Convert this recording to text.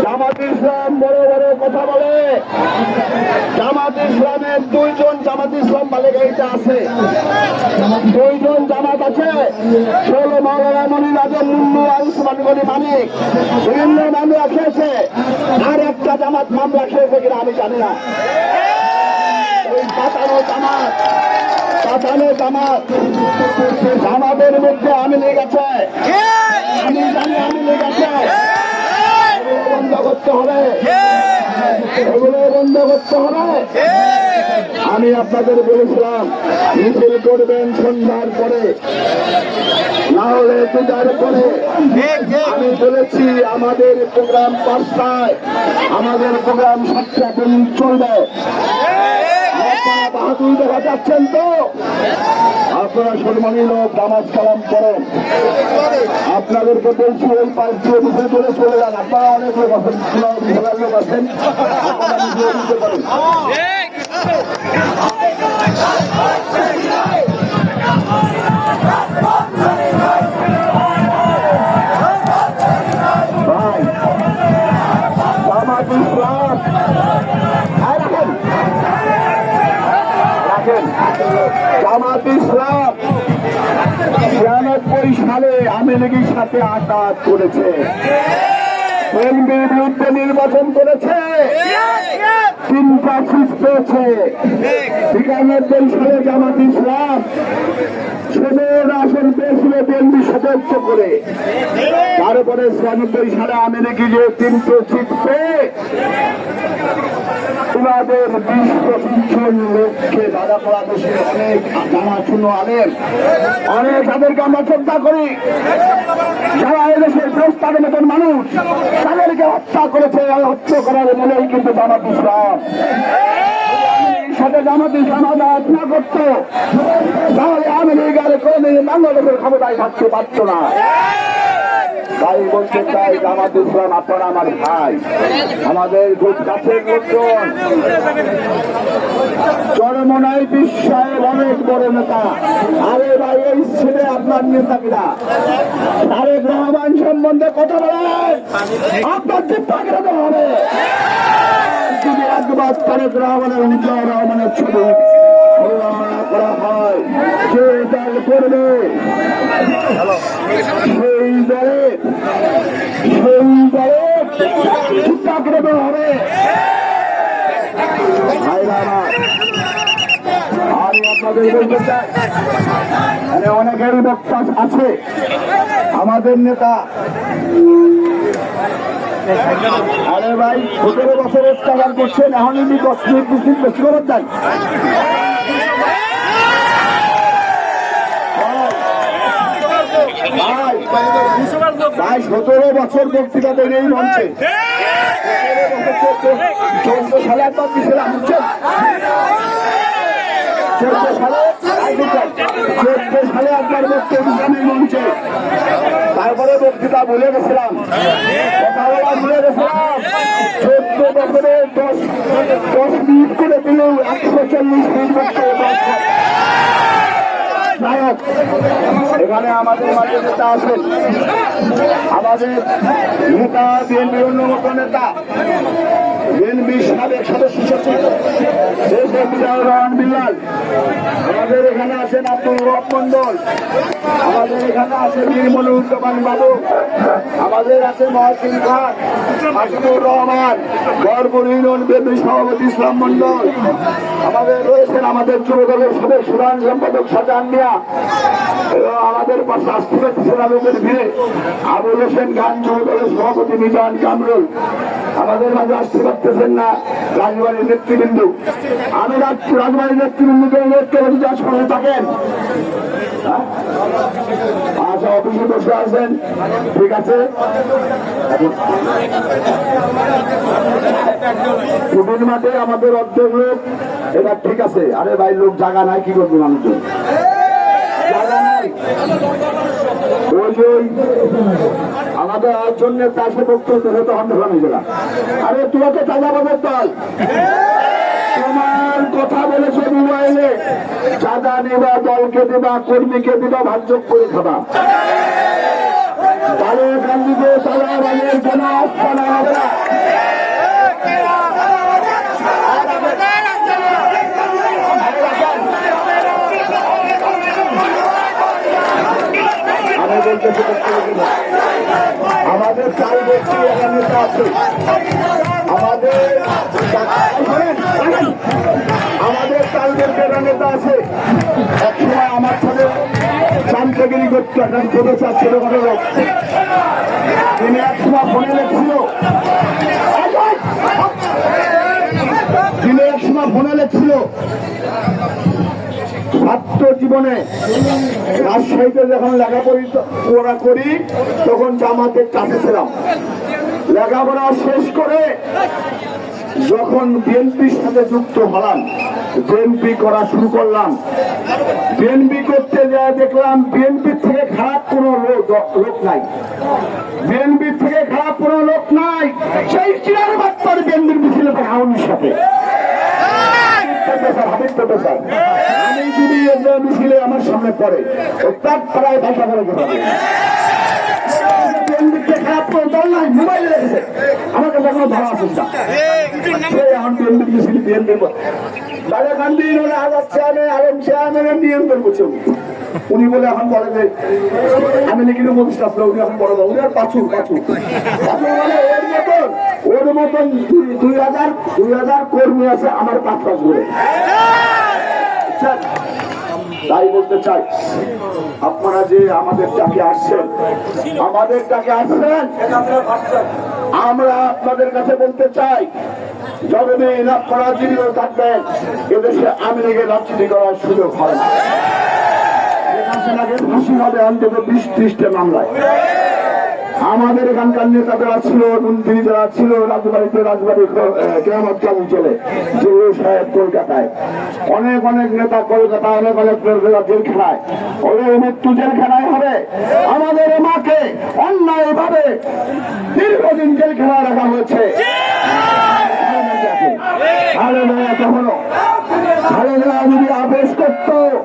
জামাত ইসলাম বড় বড় কথা বলে। জামাত ইসলামের দুইজন জামাত ইসলাম বালেগাইতে আছে, দুইজন জামাত আছে। ষোলো মাওলানা মনির আজম মুন্নু আর উসমান গনি মানিক বিভিন্ন মামলা খেয়েছে, আর একটা জামাত মামলা খেয়েছে কিনা আমি জানি না। ওই পাতানো জামাত, পাতানো জামাত, জামাতের মধ্যে আওয়ামী লীগ আছে, আমি জানি আওয়ামী লীগ আছে। বন্ধ করতে হবে, এগুলো বন্ধ করতে হবে। আমি আপনাদের বলেছিলাম মিছিল করবেন সন্ধ্যার পরে, না হলে দুটার পরে। আমি বলেছি আমাদের প্রোগ্রাম 5টায়, আমাদের প্রোগ্রাম 7টা পর্যন্ত চলবে। আপনারা বাহাদুর দেখা যাচ্ছেন তো, আপনারা সম্মানীয় নামাজ কালাম করেন। আপনাদেরকে বলছি ওই পাশ দিয়ে বুঝে করে চলে যান। আপনারা অনেক লোক আছেন, লোক আছেন, জামাত ইসলাম 96 সালে আওয়ামী লীগের সাথে আঘাত করেছে, বিএনপির বিরুদ্ধে নির্বাচন করেছে, 3টা সিট পেয়েছে। 91 সালে জামাত ইসলাম 17 আসন পেয়েছিল বিএনপি সদস্য করে। তারপরে 96 সালে আওয়ামী লীগের 3টে সিট পেয়ে তোমাদের 20-25 জন লোককে বাধা করা দোষে অনেক জানাশুনো আলেম, অনেক তাদেরকে আমরা শ্রদ্ধা করি, যারা এদেশের প্রস্তাবের মতন মানুষ, তাদেরকে হত্যা করেছে। হত্যা করার মনেই কিন্তু জামাত ইসলাম সাথে জামাত ইসলাম আদালত না করতো, তাহলে আওয়ামী লীগ আর কোনদিন বাংলাদেশের ক্ষমতায় থাকতে পারত না। তাই বলতে চাই, জামাত ইসলাম আপনারা আমার ভাই, আমাদের খুব কাছের লোকজন। চরমনাই বিশ্বাসের অনেক বড় নেতা। আরে ভাই, এই ছেলে আপনার নেতা কিনা? তারেক রহমান সম্বন্ধে কথা বলেন, আপনার চিন্তা কেন হবে? যদি একবার তারেক রহমানের রহমানের ছবি করা হয়, যে দল করবে সেই দলে চিন্তা হবে। আমি আপনাদের বলতে চাই, অনেকেরই বক্তা আছে, আমাদের নেতা। আরে ভাই, 17 বছরের স্ট্রাগল করছেন, এখন এমনি 10 মিনিট 20 মিনিট বেশি করে দেন। ভাই 17 বছর বক্তৃতা দেন এই মঞ্চে। 14 সালে একবার দিয়েছিলাম, বুঝছেন? 14 সালে একবার বক্তৃতা মঞ্চে, তারপরে বক্তৃতা ভুলে গেছিলাম, কথা বলা ভুলে গেছিলাম। 14 বছরে 10 মিনিট করে দিলেও 140 মিনিট করতে। এখানে আমাদের মাঝে নেতা আছেন, আমাদের নেতা বিএনপির অন্যতম নেতা, বিএনপির সাবেক সদস্য সচিব রহমান বিল্লাল। আমাদের এখানে আছেন আব্দুল রব মন্ডল, আমাদের এখানে আছে নির্মলুজ্জামান বাবু, আমাদের আছে মহসিন খান, মাসুদুর রহমান, গড়পুর ইউনিয়ন বিএনপি সভাপতি ইসলাম মন্ডল। আমাদের রয়েছেন আমাদের যুব দলের সাবেক সাধারণ সম্পাদক শাহজাহান মিয়া, এবং আমাদের পাশে আসতে লোকের ভিড়ে আবুল হোসেন খান, যুব দলের সভাপতি মিজান কামরুল। আমাদের মাঝে আসতে পারতেছেন না রাজবাড়ির নেতৃবৃন্দ। আমি রাজবাড়ির নেতৃবৃন্দকে অনুরোধ করে যদি আশপাশে থাকেন, আচ্ছা অফিসে বসে আছেন, ঠিক আছে। কুটির মাঠে আমাদের অর্ধেক লোক, এটা ঠিক আছে। আরে ভাই, লোক জায়গা নাই, কি করবে মানুষজন? জায়গা নাই। ওই আমাদের জন্য চাষে বক্তব্য হতে হন্ডামি জেলা। আরে তোমাকে চাঁদাবাজের দল, তোমার কথা বলেছে মোবাইলে, চাঁদা নেবা, দলকে দেবা, কর্মীকে দেবা, ভাগযোগ করে খাবা। তাহলে গান্ধীকে চাঁদাবাজের কোনো আস্থানা হবে না। আছে। আমাদের তালবের নেতা আছে, একসময় আমার সাথে চামচাগিরি করতো, একটা প্রফেসর ছোটখাটো লোক, তিনি একসময় ফোনে লেখছিল, ছাত্র জীবনে রাজশাহীতে যখন লেখাপড়া করি তখন জামাতের কাছে ছিলাম, লেখাপড়া শেষ করে যখন বিএনপির সাথে যুক্ত হলাম, বিএনপি করা শুরু করলাম, বিএনপি করতে যায় দেখলাম বিএনপির থেকে খারাপ কোনো লোক নাই, বিএনপির থেকে খারাপ কোনো লোক নাই, সেই চিরার বাচ্চার বিএনপির মিছিল আওয়ামীর সাথে আমি যদি মিছিলে আমার সামনে পড়ে তার প্রায় ভাষা করে খারাপ কোনো দল নাই, মোবাইলে রেখেছে আমার কাছে এখনো ধরা আছে না। এখন বিএনপি মিছিল বিএনপি রাজা গান্ধী আজাদ চেয়ারম্যান আলম চেয়ারম্যানের নিয়ন্ত্রণ করছে উনি বলে এখন বলে যে আমি নাকি উপদেষ্টা আসলে উনি এখন বড় উনি আর পাঁচুর মানে ওর মতন 2000 কর্মী আছে আমার 5 ঘুরে। তাই বলতে চাই আপনারা যে আমাদের ডাকে আসছেন আমরা আপনাদের কাছে বলতে চাই যতদিন আপনারা জীবিত থাকবেন এদেশে আওয়ামী লীগের রাজনীতি করার সুযোগ হয় না। ফাঁসি হবে অন্তত 20-30টা মামলায়। আমাদের এখানকার নেতা যারা ছিল, মন্ত্রী যারা ছিল, রাজবাড়ি কেরামত চালু চলে সাহেব কলকাতায়, অনেক নেতা কলকাতা, অনেক জেলখানায়, ওদের মৃত্যু জেলখানায় হবে। আমাদের মাকে অন্যায় ভাবে দীর্ঘদিন জেলখানায় রাখা হয়েছে। ভালো যদি আদেশ করতো